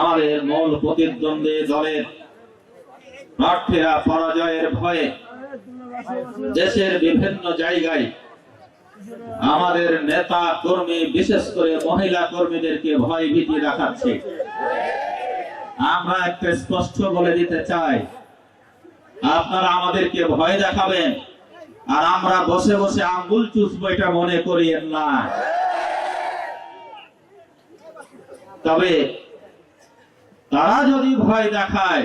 আমাদের মূল প্রতিদ্বন্দ্বী দলের প্রার্থীরা পরাজয়ের ভয়ে দেশের বিভিন্ন জায়গায় আমাদের নেতা কর্মী, বিশেষ করে মহিলা কর্মীদেরকে ভয় ভীতি দেখাচ্ছে। আমরা একটা স্পষ্ট বলে দিতে চাই, আপনারা আমাদেরকে ভয় দেখাবেন আর আমরা বসে বসে আঙ্গুল চুষবো এটা মনে করিয়েন না। তবে তারা যদি ভয় দেখায়,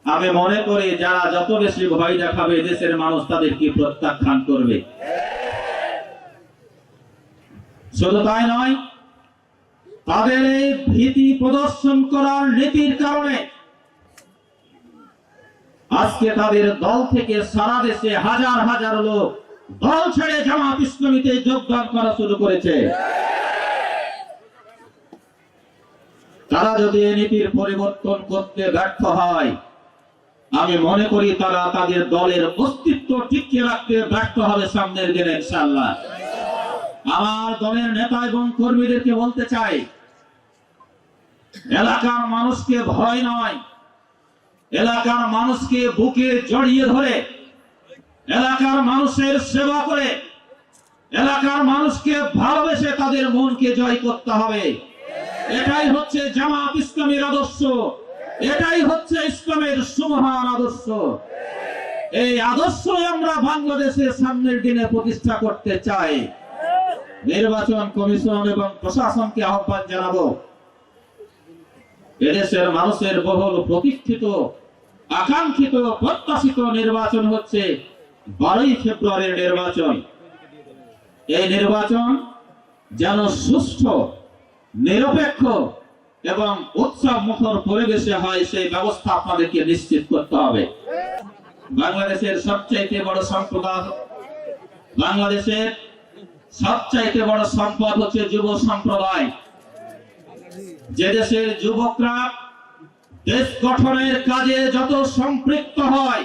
আমি মনে করি যারা যত বেশি ভয় দেখাবে দেশের মানুষ তাদেরকে প্রত্যাখ্যান করবে। শুধু তাই নয়, তাদের এই ভীতি প্রদর্শন করার নীতির কারণে আজকে তাদের দল থেকে সারা দেশে হাজার হাজার লোক দল ছেড়ে জামাত ইসলামীতে যোগদান করা শুরু করেছে। তারা যদি এই নীতির পরিবর্তন করতে ব্যর্থ হয়, আমি মনে করি তারা তাদের দলের অস্তিত্ব টিকিয়ে রাখতে ব্যর্থ হবে সামনের দিনে ইনশাআল্লাহ। আমার দলের নেতা এবং কর্মীদেরকে বলতে চাই, এলাকার মানুষকে ভয় নয়, এলাকার মানুষকে বুকে জড়িয়ে ধরে এলাকার মানুষের সেবা করে এলাকার মানুষকে ভালোবেসে তাদের মনকে জয় করতে হবে। এটাই হচ্ছে জামাত ইসলামীর আদর্শ, এটাই হচ্ছে ইসলামের সুমহান আদর্শ। এই আদর্শই আমরা বাংলাদেশের সামনের দিনে প্রতিষ্ঠা করতে চাই। নির্বাচন কমিশন এবং প্রশাসনকে আহ্বান জানাবো, এদেশের মানুষের বহুল প্রতীক্ষিত, আকাঙ্ক্ষিত, প্রত্যাশিত নির্বাচন হচ্ছে 12ই ফেব্রুয়ারির নির্বাচন। এই নির্বাচন যেন সুষ্ঠু, নিরপেক্ষ এবং উৎসব মুখর পরিবেশে হয়, সেই ব্যবস্থা আপনাদেরকে নিশ্চিত করতে হবে। বাংলাদেশের সবচাইতে বড় সম্পদ, বাংলাদেশের সবচাইতে বড় সম্পদ হচ্ছে যুব সম্প্রদায়। যে দেশের যুবকরা দেশ গঠনের কাজে যত সম্পৃক্ত হয়,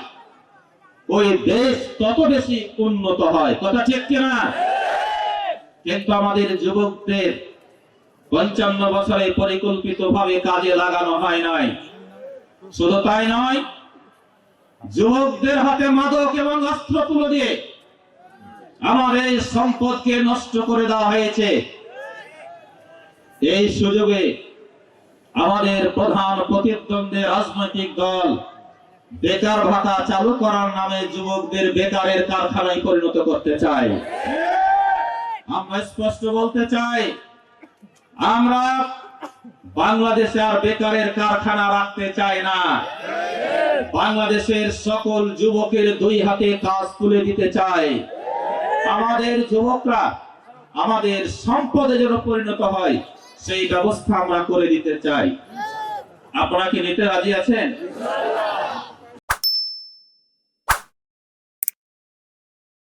ওই দেশ তত বেশি উন্নত হয়। কথা ঠিক কিনা? কিন্তু আমাদের যুবকদের 55 বছরে পরিকল্পিতভাবে কাজে লাগানো হয় নাই। শুধু তাই নয়, যুবকদের হাতে মাদক এবং অস্ত্র তুলে দিয়ে আমাদের এই সম্পদকে নষ্ট করে দেওয়া হয়েছে। এই সুযোগে আমাদের প্রধান প্রতিদ্বন্দ্বী রাজনৈতিক দল বেকার ভাতা চালু করার নামে যুবকদের বেকারের কারখানায় পরিণত করতে চায়। আমরা স্পষ্ট বলতে চাই, আমরা বাংলাদেশে আর বেকারের কারখানা রাখতে চাই না। বাংলাদেশের সকল যুবকের 2 হাতে কাজ তুলে দিতে চাই। আমাদের যুবকরা আমাদের সম্পদে যেন পরিণত হয়, সেই ব্যবস্থা আমরা করে দিতে চাই। আপনারা কি নিতে রাজি আছেন?